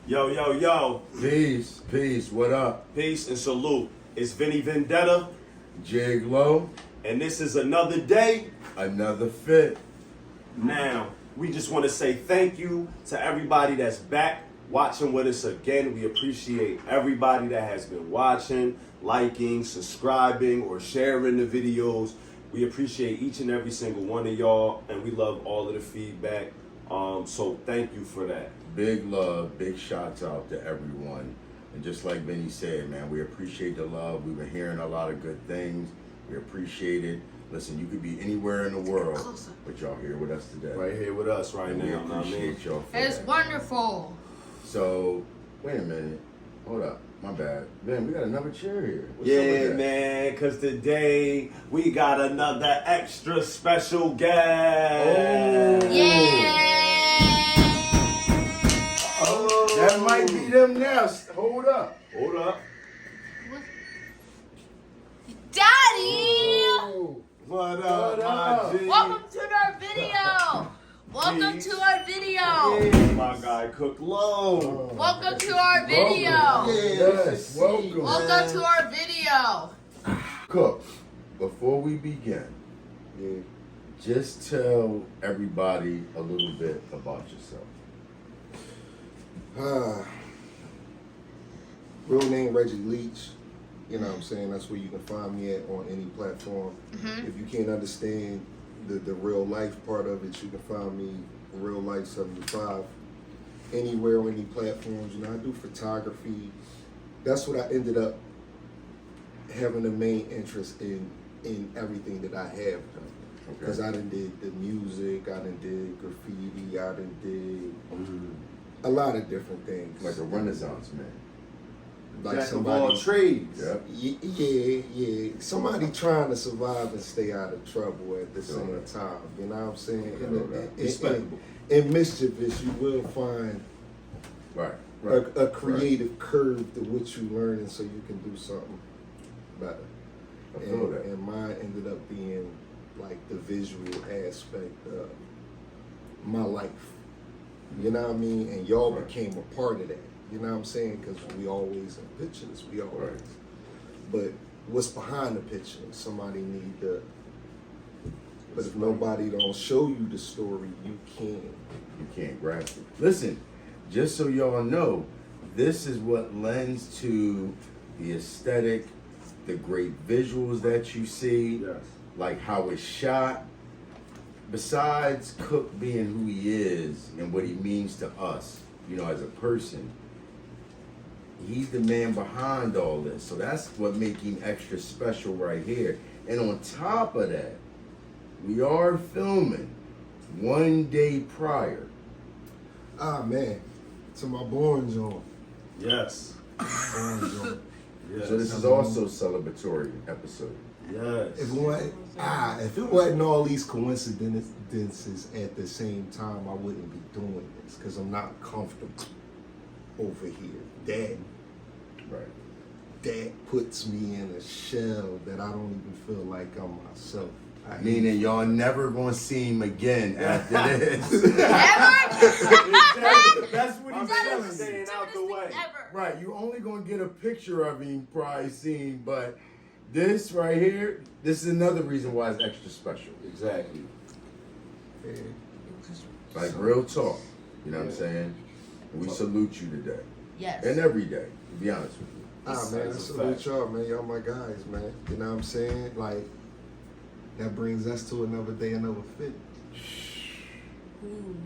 Yo, yo, yo. Peace, what up? Peace and salute. It's Vinny Vendetta, Jig Low, and this is another day. another fit. Now, we just want to say thank you to everybody that's back watching with us again. We appreciate everybody that has been watching, liking, subscribing, or sharing the videos. We appreciate each and every single one of y'all, and we love all of the feedback. So thank you for that. Big love, big shouts out to everyone. And just like Vinny said, man, we appreciate the love. We've been hearing a lot of good things. We appreciate it. Listen, you could be anywhere in the world, but y'all here with us today. Right here with us right And now. we Know what I mean? appreciate y'all for It's that. wonderful. So, wait a minute. Hold up. My bad. Man, we got another chair here. What's up Yeah, with that? man, because today we got another extra special guest. Oh. Yeah. Oh. That might be them now. Hold up. Hold up. Daddy! What up, What up? my G? Welcome to our video. Welcome to our video. Hey, my guy, Cook Low. Welcome to our video. Yes, welcome. Welcome to our video. Cook, before we begin, just tell everybody a little bit about yourself. Real name Reggie Leach. You know what I'm saying? That's where you can find me at on any platform. If you can't understand the real life part of it, you can find me Real Life 75 anywhere on any platforms. You know, I do photography. That's what I ended up having the main interest in everything that I have done. Because I done did the music, I done did graffiti, I done did a lot of different things. Like a renaissance man. Like Jack of all trades. Yep. Yeah. Somebody trying to survive and stay out of trouble at the same time. You know what I'm saying? Respectable. In mischievous, you will find Right. a creative curve to which you learn, and so you can do something better. I feel that. And mine ended up being like the visual aspect of my life. You know what I mean? And y'all became a part of that. You know what I'm saying? Because we always in pictures. We always. Right. But what's behind the picture? Somebody need to. But if nobody don't show you the story, you can't. You can't grasp it. Listen, just so y'all know, this is what lends to the aesthetic, the great visuals that you see, Yes. like how it's shot. Besides Cook being who he is and what he means to us, you know, as a person, he's the man behind all this. So that's what makes him extra special right here. And on top of that, we are filming one day prior. Ah man, to my born zone. Yes. Born zone. Yes. So this is also a celebratory episode. Yes. If it wasn't all these coincidences at the same time, I wouldn't be doing this because I'm not comfortable over here. That puts me in a shell that I don't even feel like I'm myself. Meaning y'all never gonna see him again after this. Ever? That's what he's That telling is the you. Staying out the stupidest way. thing ever. Right, you only gonna get a picture of him probably seen, but this right here, this is another reason why it's extra special. Exactly. Like real talk. You know what I'm saying? And we salute you today. Yes. And every day, to be honest with you. Man, I That's a salute fact. y'all, man. Y'all my guys, man. You know what I'm saying? Like, that brings us to another day, another fit.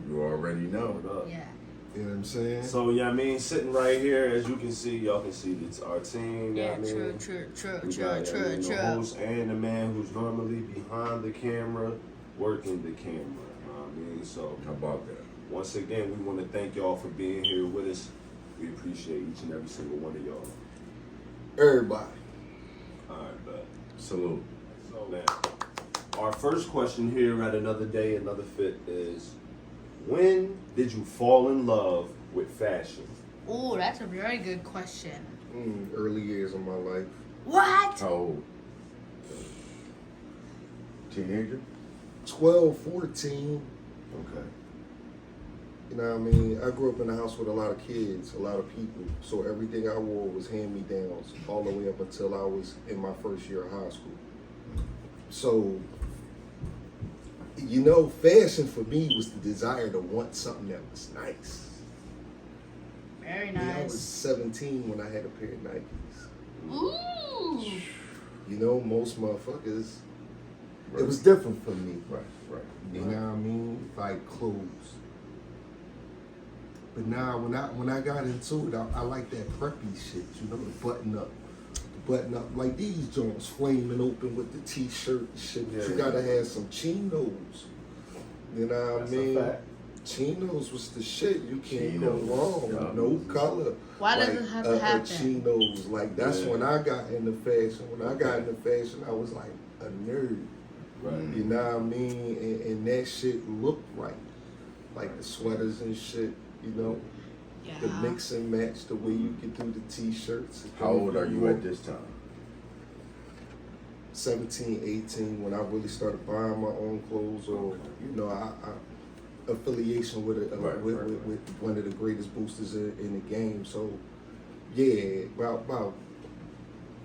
You already know. Hold up. Yeah. You know what I'm saying? So, yeah, I mean, sitting right here, as you can see, y'all can see it's our team. Yeah, I mean, true. we got, the host and the man who's normally behind the camera, working the camera. You know what I mean? So, How about that? once again, we want to thank y'all for being here with us. We appreciate each and every single one of y'all. Everybody. All right, but Salute. so now, our first question here at Another Day, Another Fit is, when did you fall in love with fashion? Oh, that's a very good question. Early years of my life. What? How old? Teenager? 12, 14. Okay. You know what I mean? I grew up in a house with a lot of kids, a lot of people. So everything I wore was hand-me-downs all the way up until I was in my first year of high school. So, you know, fashion for me was the desire to want something that was nice. Very I was nice. 17 when I had a pair of Nikes. Ooh. You know, most motherfuckers, it was different for me. Right. You know what I mean? Like clothes. But now, when I got into it, I like that preppy shit. You know, the button up like these joints, flaming open with the t-shirt and shit. Yeah, You gotta have some chinos. You know what I That's a mean? fact. Chinos was the shit. You can't go Chinos, wrong. yeah. No color. Why does like, it have to happen? Chinos. Like that's Yeah. when I got into fashion. When I got into fashion, I was like a nerd. Right. You know what I mean? And that shit looked right. Like the sweaters and shit, you know? The Yeah. mix and match, the way you could do the t-shirts. How old are you at this time? 17, 18, when I really started buying my own clothes, or, you know, I affiliation with, Right. with one of the greatest boosters in the game. So, yeah, about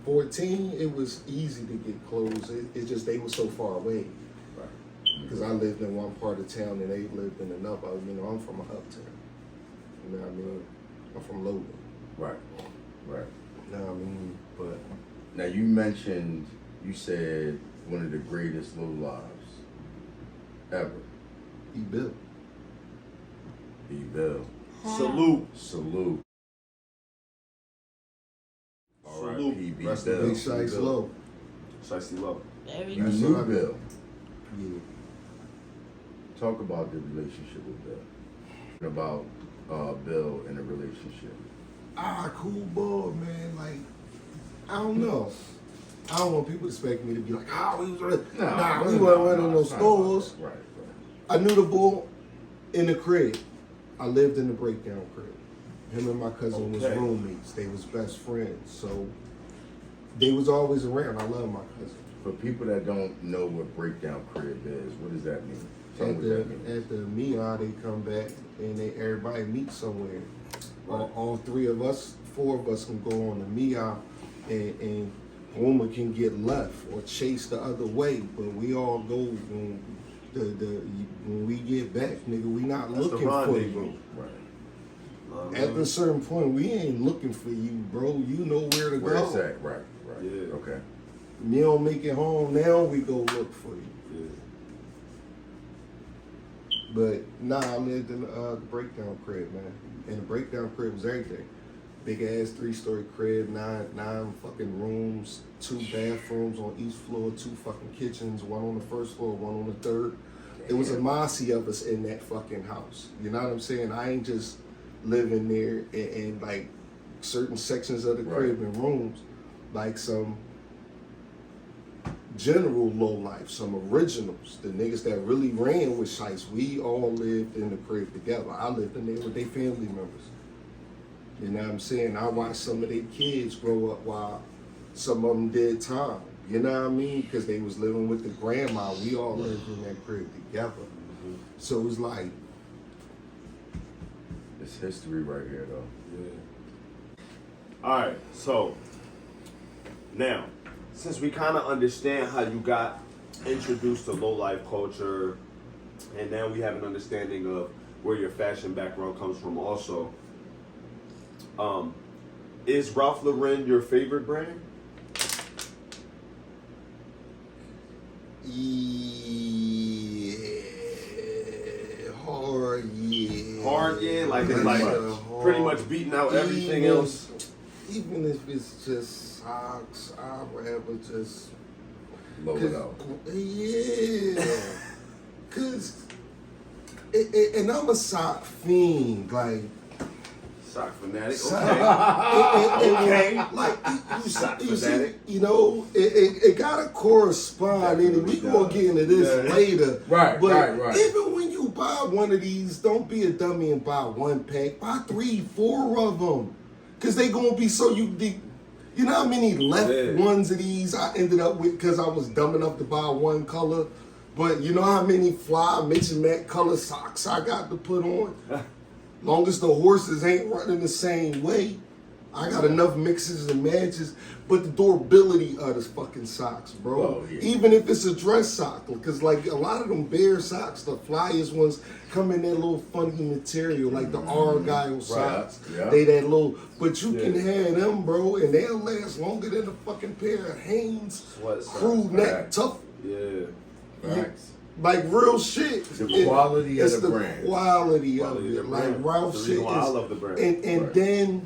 14, it was easy to get clothes. It's just they were so far away. Because I lived in one part of town and they lived in another. You know, I'm from a uptown. You know what I mean? I'm from Logan. Right. You know what I mean? But Now you said one of the greatest low lives ever. E-Bill. E-Bill. Salute. Salute. Salute. R.I.P. Rest in Bill. peace, Shice Low. Shicey Low. Very You That's nice. knew what I Bill. Yeah. Talk about the relationship with Bill. About Bill and the relationship. Cool boy, man. Like, I don't know. I don't want people to expect me to be like, we was running. We weren't running no stores. Right. I knew the bull in the crib. I lived in the breakdown crib. Him and my cousin was Okay. roommates. They was best friends. So they was always around. I love my cousin. For people that don't know what breakdown crib is, what does that mean? Tell me At what that means. the Mia, they come back and everybody meet somewhere. All three of us, four of us can go on the Mia, and Homer can get left or chase the other way. But we all go when we get back, nigga. We not That's the looking for rendezvous. you. Right. At a certain point, we ain't looking for you, bro. You know where to Where it's go. at, right. Yeah. Okay. You don't make it home, now we go look for you. Yeah. But I lived in the breakdown crib, man. And the breakdown crib was everything. Big ass 3-story crib, nine fucking rooms, 2 bathrooms on each floor, 2 fucking kitchens, one on the first floor, one on the third. It was a mossy of us in that fucking house. You know what I'm saying? I ain't just living there in like certain sections of the crib and rooms, like some general low life, some originals, the niggas that really ran with Shice. We all lived in the crib together. I lived in there with their family members. You know what I'm saying? I watched some of their kids grow up while some of them did time. You know what I mean? Because they was living with the grandma. We all lived in that crib together. So it was like, It's history right here, though. Yeah. All right, so now, since we kind of understand how you got introduced to low life culture, and now we have an understanding of where your fashion background comes from, also, is Ralph Lauren your favorite brand? yeah, hard, yeah. Hard, yeah, like it's like pretty much beating out everything Even- else. Even if it's just socks, I'd rather just Low it out. Yeah, cause and I'm a sock fiend, like Sock fanatic. sock. Okay. Okay. Like Sock you see, fanatic. you know, it gotta correspond, and we Definitely gonna get into this Yeah. later. Right, but right. even when you buy one of these, don't be a dummy and buy 1 pack. Buy 3, 4 of them, cause they gonna be so you know how many left ones of these I ended up with because I was dumb enough to buy 1 color. But you know how many fly mix and match color socks I got to put on? Long as the horses ain't running the same way, I got enough mixes and matches. But the durability of the fucking socks, bro. Oh, yeah. Even if it's a dress sock, because like a lot of them bear socks, the flyest ones come in that little funky material, like the Argyle socks. Yeah. They that little, but you can have them, bro, and they'll last longer than a fucking pair of Hanes Sweat crew socks. neck Right. tough. Yeah. Facts. Like real shit. The quality of it's the brand. Quality of Quality of it. the Like brand. Ralph That's the shit reason why I is, love the brand. and Right. then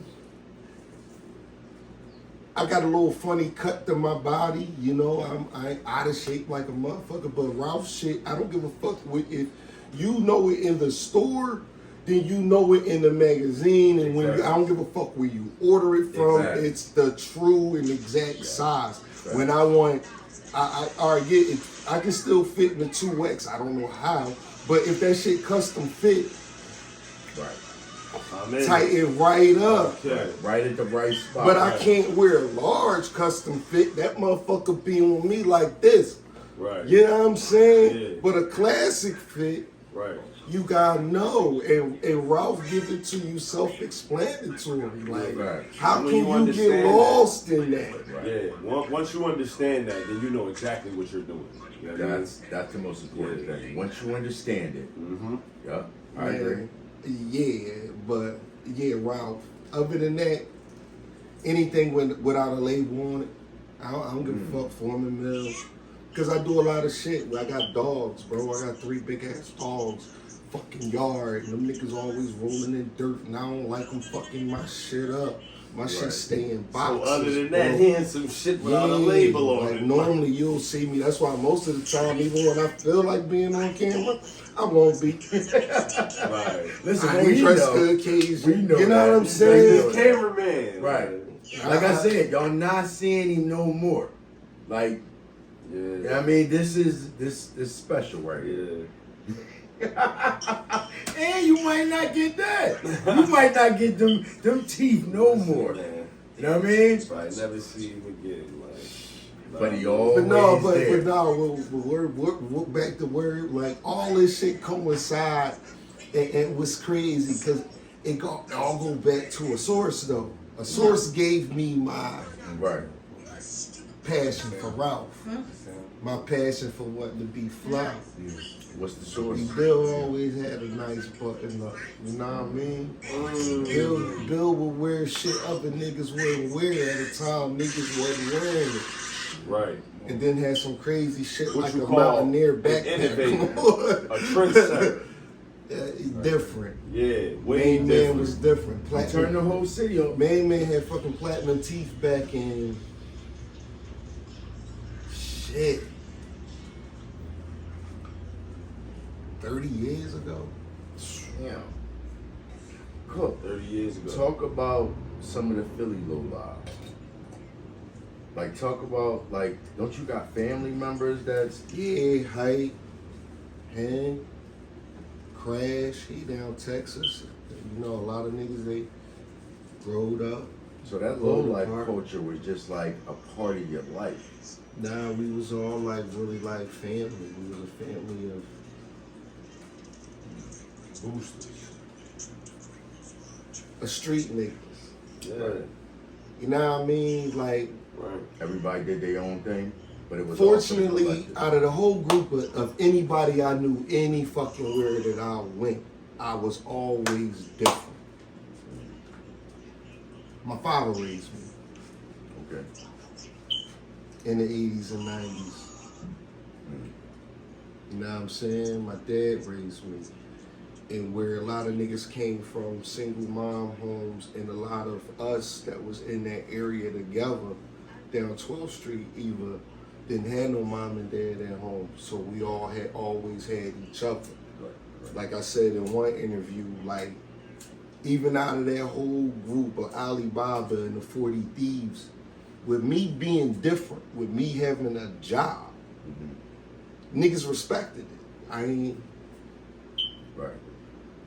I got a little funny cut to my body, you know. I out of shape like a motherfucker, but Ralph shit, I don't give a fuck with it. You know it in the store, then you know it in the magazine, and when you, I don't give a fuck where you order it from. Exactly. It's the true and exact size. Right. When I want, I already get it. I can still fit in the 2X. I don't know how, but if that shit custom fit, Right. tighten right up. Okay. Right at the right spot. But I Right. can't wear a large custom fit. That motherfucker be on me like this. Right. You know what I'm saying? Yeah. But a classic fit, Right. you gotta know. And Ralph give it to you self-explanatory. Like, Right. how When can you you understand get that. lost in that? Right. Yeah. Once you understand that, then you know exactly what you're doing. You know what I mean? That's the most important Yeah. thing. Once you understand it, Mm-hmm. yeah, I Man, agree. Yeah, but yeah, Ralph. Other than that, anything without a label on it, I don't give a fuck. Foreman Mills, because I do a lot of shit. I got dogs, bro. I got 3 big ass dogs. Fucking yard, and them niggas always rolling in dirt, and I don't like them fucking my shit up. My shit Right. stay in So boxes. other than that, bro. hearing some shit without a label on like it. normally you'll see me. That's why most of the time, even when I feel like being on camera, I won't be. Right. Listen, I we ain't dressed know. the occasion. We know you know that. what I'm We saying? know that. Cameraman. Right. Like I said, y'all not seeing him no more. Like, Yeah. I mean, this is special right here. Yeah. And you might not get that. You might not get them teeth no more. Man. You know what I mean? Right. Never see him again. Like. But he But always no, there. but no, we're back to where like all this shit coincide, and what's crazy because it all go back to a source though. A source gave me my Right. passion for Ralph, my passion for wanting to be fly. What's the source? Bill always had a nice button up, you know what I mean? Bill would wear shit other niggas wouldn't wear at a time niggas wasn't wearing it. Right. And then had some crazy shit What like you a call mountaineer an backpack. innovator, a trendsetter. Different. Yeah. Way Main Man different. was different. Turn the Platinum. whole city up. Main Man had fucking platinum teeth back in shit 30 years ago. Yeah. Cook. 30 years ago. Talk about some of the Philly lowlives. Like, talk about, like, don't you got family members that's... Yeah, Hype, Hank, Crash, he down Texas. You know, a lot of niggas, they growed up. So that lowlife culture was just like a part of your life. Nah, we was all like really like family. We was a family of Boosters. street niggas. Yeah. You know what I mean? Like, Right. Everybody did their own thing, but it was also fortunately, collective. out of the whole group of anybody I knew, any fucking where that I went, I was always different. My father raised me Okay. in the 80s and 90s. You know what I'm saying? My dad raised me. And where a lot of niggas came from, single mom homes, and a lot of us that was in that area together down 12th Street either didn't have no mom and dad at home. So we all had always had each other. Like I said in one interview, like even out of that whole group of Alibaba and the 40 Thieves, with me being different, with me having a job, niggas respected it. I ain't Right.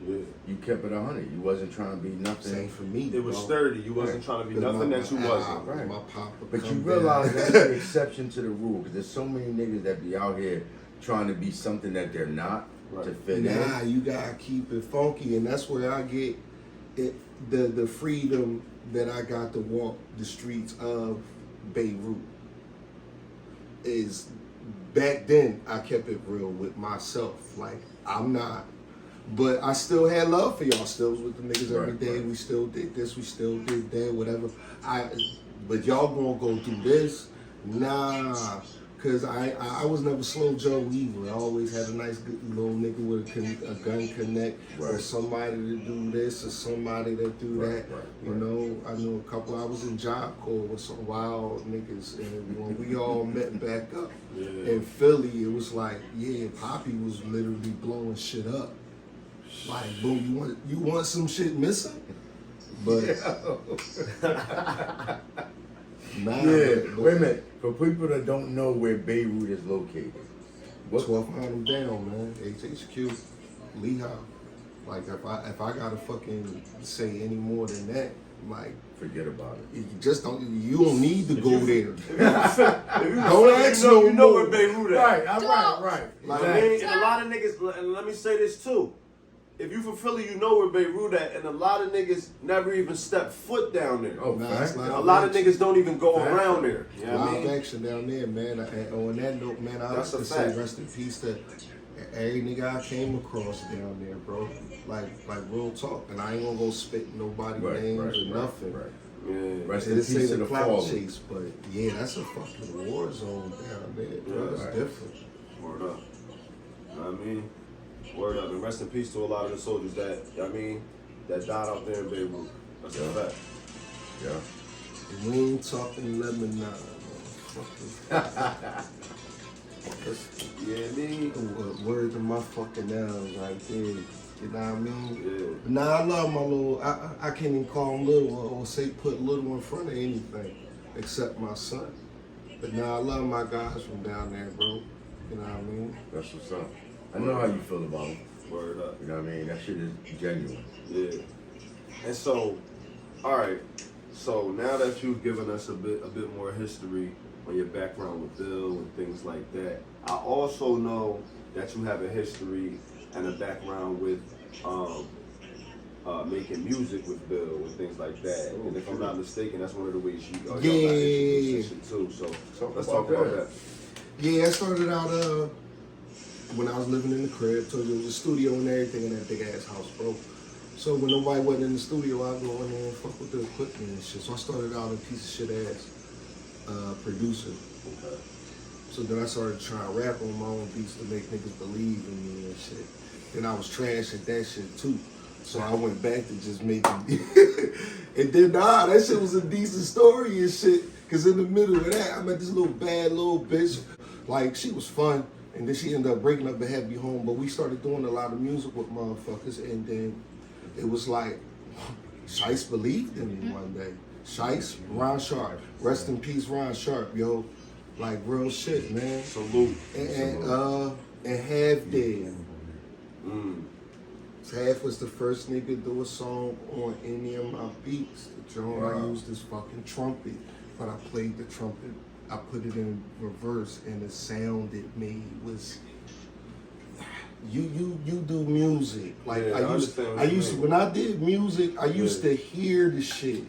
Yeah. You kept it 100. You wasn't trying to be nothing. saying for me. It was bro. sturdy. You wasn't trying to be nothing that you wasn't. Right. My papa But you come realize down. that's the exception to the rule, because there's so many niggas that be out here trying to be something that they're not. to fit Nah, in. you gotta keep it funky, and that's where I get it. The freedom that I got to walk the streets of Beirut is back then. I kept it real with myself. Like I'm not. But I still had love for y'all. Still was with the niggas every day. Right. We still did this. We still did that. Whatever. But y'all gonna go through this? Nah. Cause I was never slow Joe either. I always had a nice good little nigga with a gun connect, or somebody to do this, or somebody to do that. You know, I knew a couple. I was in Job Corps with some wild niggas, and when we all met back up in Philly, it was like, yeah, Poppy was literally blowing shit up. Like, boom, you want some shit missing? But nah, Wait a minute. For people that don't know where Beirut is located, what 12 them down, man. HHQ, Lehigh. Like if I gotta fucking say any more than that, like forget about it. you just don't. You don't need to go there. Don't ask you know more. where Beirut at. Right. Like, and a lot of niggas, and let me say this too. If you from Philly, you know where Beirut at, and a lot of niggas never even step foot down there. Oh, Nah, it's a lot of niggas don't even go around there. You know what I Live mean? action down there, man. And on that note, man, I That's like a to say fact. rest in peace to every nigga I came across down there, bro. Like real talk. And I ain't gonna go spit nobody names or nothing. Yeah. Rest in They say peace to the the clout fallen. chase, but yeah, that's a fucking war zone down there, bro. It's different. Word up. You know what I mean? Word up. And rest in peace to a lot of the soldiers that died out there in Beirut. That's a fact. Yeah. And we ain't talking Lebanon, motherfucker. Yeah, me. Word to my fucking L's right there. You know what I mean? Yeah. But nah, I love my little. I can't even call him little or say put little in front of anything except my son. But nah, I love my guys from down there, bro. You know what I mean? That's what's up. I know how you feel about him. Word up. You know what I mean? That shit is genuine. Yeah. And so, all right. So now that you've given us a bit more history on your background with Bill and things like that, I also know that you have a history and a background with making music with Bill and things like that. And if I'm not mistaken, that's one of the ways you got introduced and shit too. So let's talk about that. Yeah, I started out when I was living in the crib. Told you it was a studio and everything in that big ass house, bro. So when nobody wasn't in the studio, I'd go in there and fuck with the equipment and shit. So I started out a piece of shit ass producer. Okay. So then I started trying to rap on my own beats to make niggas believe in me and shit. Then I was trash at that shit too. So I went back to just making and then that shit was a decent story and shit. Cause in the middle of that, I met this little bad little bitch. Like she was fun. And then she ended up breaking up and had me home. But we started doing a lot of music with motherfuckers, and then it was like Shice believed in me one day. Shice, Ron Sharp. Rest in peace, Ron Sharp, yo. Like real shit, man. Salute. And Half Dead. Half was the first nigga to do a song on any of my beats. The drum, I used this fucking trumpet, but I played the trumpet. I put it in reverse, and the sound it made was. You do music like Yeah, I used to when I did music. I used to hear the shit.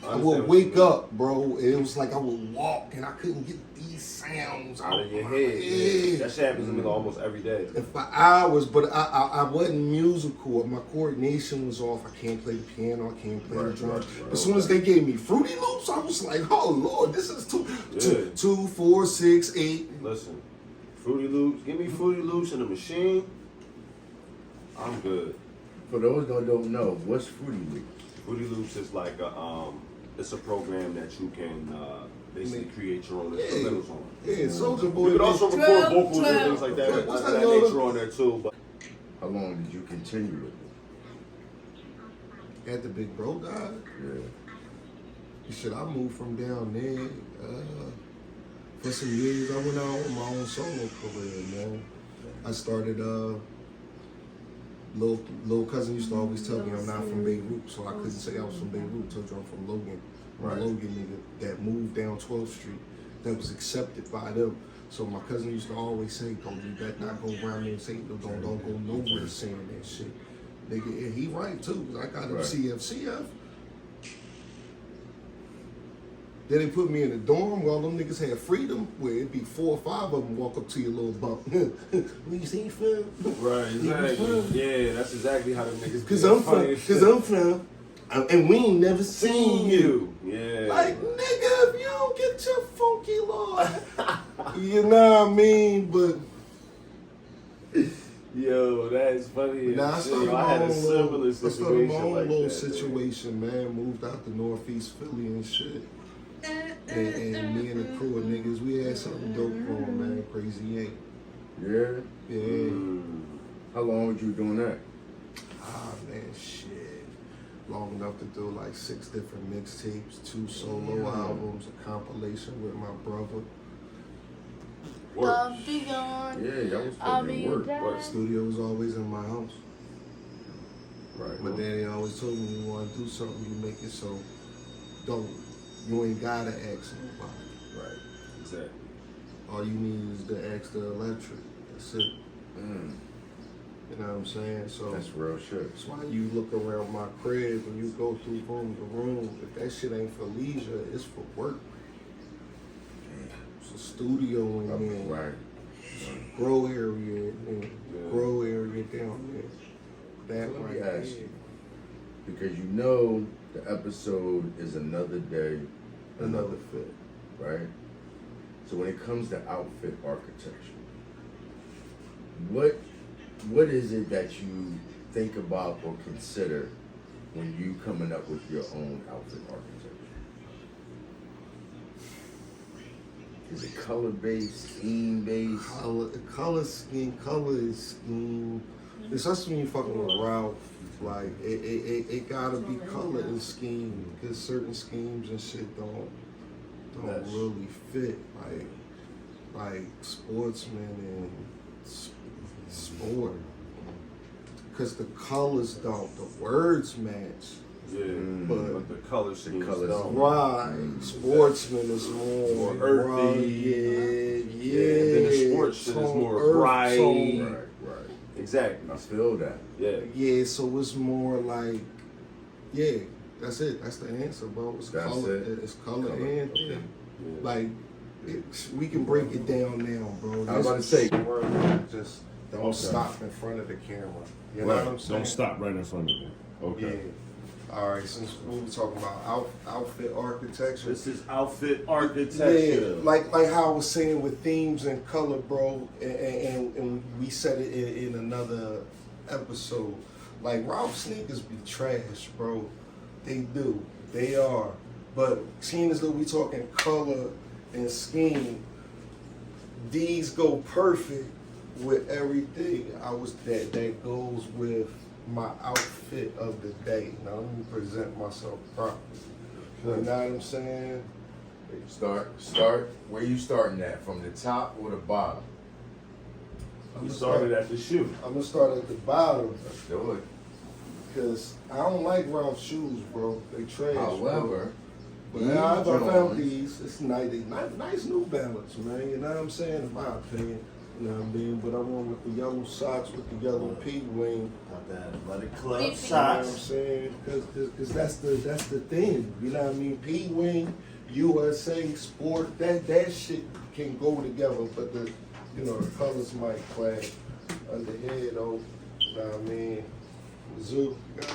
I would wake up, bro. It was like I would walk and I couldn't get these sounds Out of your head. Yeah. That shit happens to me almost every day. And for hours, but I wasn't musical. My coordination was off. I can't play the piano. I can't play the drums. As soon as they gave me Fruity Loops, I was like, oh Lord, this is 2, 4, 6, 8. Listen, Fruity Loops. Give me Fruity Loops in the machine. I'm good. For those that don't know, what's Fruity Loops? Fruity Loops is like it's a program that you can basically create your own instrumentals on. Yeah, Soulja Boy. You can also record vocals and things like that. What's That that nature on there too. But How long did you continue it? At the Big Bro died. Yeah. Shit, I moved from down there. For some years, I went out with my own solo career, man. I started, little cousin used to always tell me I'm not from Beirut, so I couldn't say I was from Beirut. Told you I'm from Logan. I'm a Logan nigga that moved down 12th Street that was accepted by them. So my cousin used to always say, "Don't you better not go around there and say don't go nowhere saying that shit." Nigga, and he right too. 'Cause I got him Right. CF. Then they put me in a dorm while them niggas had freedom, where it'd be 4 or 5 of them walk up to your little bump. When you see fam? Right, exactly. Yeah, that's exactly how the niggas. Cause be. I'm Funny from, as shit. and we ain't never seen you. Yeah. Like, nigga, if you don't get your funky lord, you know what I mean? But Yo, that's funny. as nah, I shit. started I had a my similar own situation like little that. situation, man. Moved out to Northeast Philly and shit. And me and the crew of niggas, we had something dope going, man. Crazy 8. Yeah. Yeah. How long was you doing that? Ah, man, shit. Long enough to do like 6 different mixtapes, 2 solo albums, a compilation with my brother. Work. I'll be gone. Yeah, that was I'll be fucking your work. dad. Studio was always in my house. Right. My daddy always told me, you want to do something, you make it so you ain't gotta ask nobody. Right. Exactly. All you need is to ask the electric. That's it. Mm. You know what I'm saying? So That's real shit. that's why you look around my crib and you go through room to room. If that shit ain't for leisure, it's for work. It's a studio in there. Right. Grow area in there. Yeah. Grow area down there. That Let right me ask there. you, because you know the episode is another day, another fit, right? So when it comes to outfit architecture, what is it that you think about or consider when you coming up with your own outfit architecture? Is it color based, theme based? Color is scheme. Especially when you fucking with Ralph, like it gotta be color and scheme because certain schemes and shit don't Yes. really fit. Like sportsman and sport, because the colors don't. The words match. Yeah, but the color scheme colors don't. Right, sportsman is more More earthy. rugged, yeah. And then the sports shit is tone, more earth bright. tone. Right, right. Exactly. I feel that. Yeah. Yeah, so it's more like, yeah, that's it. That's the answer, bro. It's That's color. it. It's color Color, and okay. theme. Like, we can break it down now, bro. I was about to say- just don't Okay. stop in front of the camera. You know Right. what I'm saying? Don't stop right in front of me. Yeah. All right. Since we were talking about outfit architecture. This is outfit architecture. Yeah, like how I was saying with themes and color, bro, and we said it in another episode. Like Ralph sneakers be trash, bro. They do, they are. But seeing as though we talking color and scheme, these go perfect with everything. That goes with my outfit of the day. Now let me present myself properly. You know what I'm saying? Start. Where you starting at? From the top or the bottom? We started at the shoe. I'm gonna start at the bottom Let's do it. because I don't like Ralph shoes, bro. They trash. However, but these I found Jones- these. It's nice New Balance, man. You know what I'm saying? In my opinion, you know what I mean. But I went with the yellow socks with the yellow P-wing. Got that athletic club You You know what I'm socks. saying? Because that's the thing. You know what I mean? P-wing, USA sport. That shit can go together. But the colors might clash under here though. You know what I mean? Zoo. Back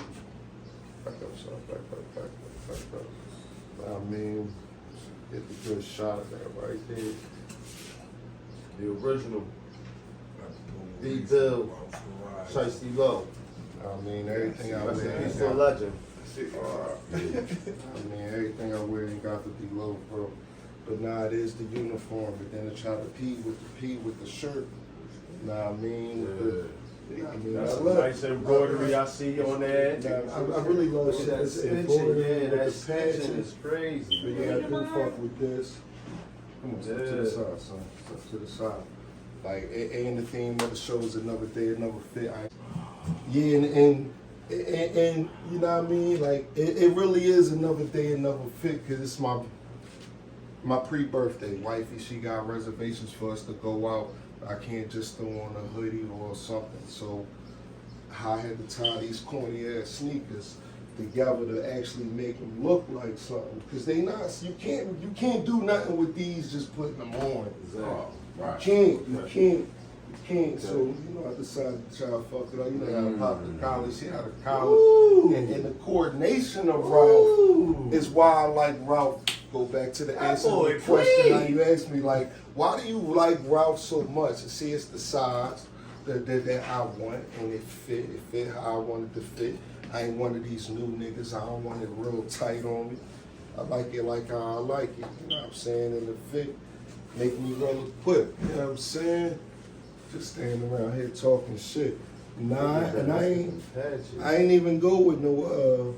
up, son. Back up. I mean, get the good shot of that right there. The original. D-Bill. Shiesty Low. I mean, everything I Rest in wear. peace to a legend. I mean, everything I wear ain't got to be low, bro. But nah, it is the uniform. But then I try to P with the shirt. Nah, I mean, with the, I mean, That's I some love- nice embroidery I see on there. Nah, I really love That this extension, embroidery yeah, that with the extension patches. is crazy. But yeah, I do fuck with this. Come on, step to the Yeah. side, son. Step to the side. Like, and the theme of the show is another day, another fit. Yeah, and you know what I mean? Like, it really is another day, another fit, because it's my My pre-birthday, wifey, she got reservations for us to go out. I can't just throw on a hoodie or something. So I had to tie these corny ass sneakers together to actually make them look like something. Cause they not. You can't do nothing with these just putting them on. Oh, right. You can't. So, you know, I decided to try to fuck it up. You know, I popped to college, she out of college. And the coordination of Ralph is why I like Ralph. Go back to the answer to the question. Now you asked me, like, why do you like Ralph so much? See, it's the size that I want, and it fit how I wanted to fit. I ain't one of these new niggas. I don't want it real tight on me. I like it like how I like it. You know what I'm saying? And the fit make me well equipped. You know what I'm saying? Just standing around here talking shit. Nah, and I ain't even go with no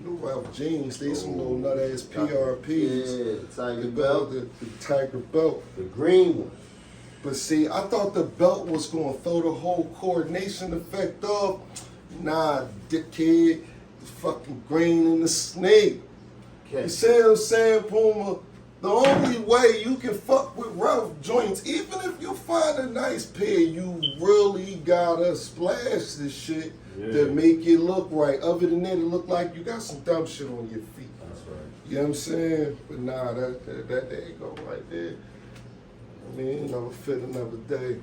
Ralph jeans. They some little nut ass PRPs. Yeah, Tiger belt. The Tiger belt. The green one. But see, I thought the belt was gonna throw the whole coordination effect off. Nah, dickhead. The fucking green and the snake. You see what I'm saying, Puma? The only way you can fuck with Ralph joints, even if you find a nice pair, you really gotta splash this shit to make it look right. Other than that, it look like you got some dumb shit on your feet. That's right. You know what I'm saying? But nah, that there you go right there. I mean, another fit, another day.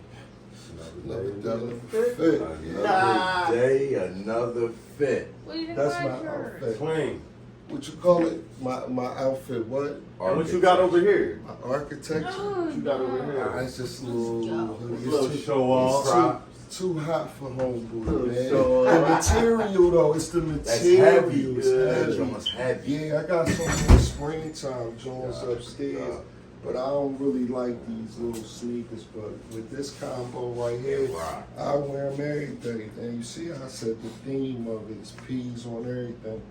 Another fit. Another day, another fit. What do you think That's about my yours? outfit. Clean. What you call it? My outfit, what? And what you got over here? My architecture? Oh, What you got over here? It's just a little hoodie. Little It's show off. It's too hot for homeboy, Little man. show The off. material though, it's the That's material. heavy. It's That's heavy. almost heavy. Yeah, I got some more springtime Jones upstairs, but I don't really like these little sneakers. But with this combo right here, rock. I wear them every day. And you see, I said the theme of it is P's on everything.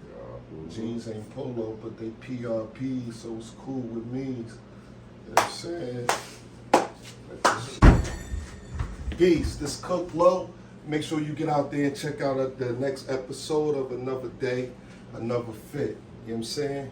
Jeans ain't polo, but they PRP, so it's cool with me. You know what I'm saying? Peace. This Cook Low. Make sure you get out there and check out the next episode of Another Day, Another Fit. You know what I'm saying?